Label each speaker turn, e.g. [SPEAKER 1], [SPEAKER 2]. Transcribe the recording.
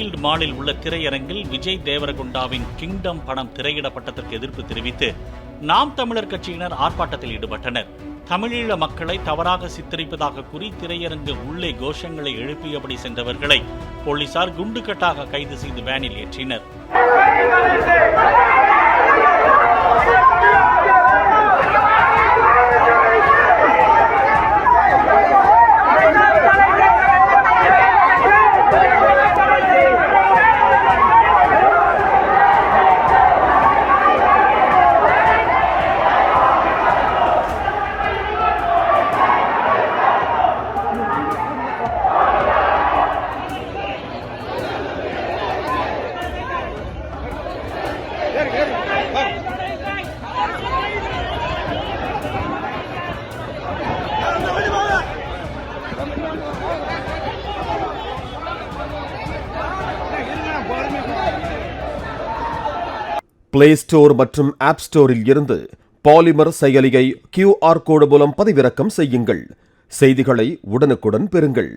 [SPEAKER 1] Greenfield மாலில் உள்ள திரையரங்கில் விஜய் தேவரகுண்டாவின் கிங்டம் படம் திரையிடப்பட்டதற்கு எதிர்ப்பு தெரிவித்து நாம் தமிழர் கட்சியினர் ஆர்ப்பாட்டத்தில் ஈடுபட்டனர். தமிழீழ மக்களை தவறாக சித்தரிப்பதாக கூறி திரையரங்கு உள்ளே கோஷங்களை எழுப்பியபடி சென்றவர்களை போலீசார் குண்டுகட்டாக கைது செய்து வேனில் ஏற்றினர்.
[SPEAKER 2] பிளே ஸ்டோர் மற்றும் ஆப் ஸ்டோரில் இருந்து பாலிமர் செயலியை QR கோடு மூலம் பதிவிறக்கம் செய்யுங்கள். செய்திகளை உடனுக்குடன் பெறுங்கள்.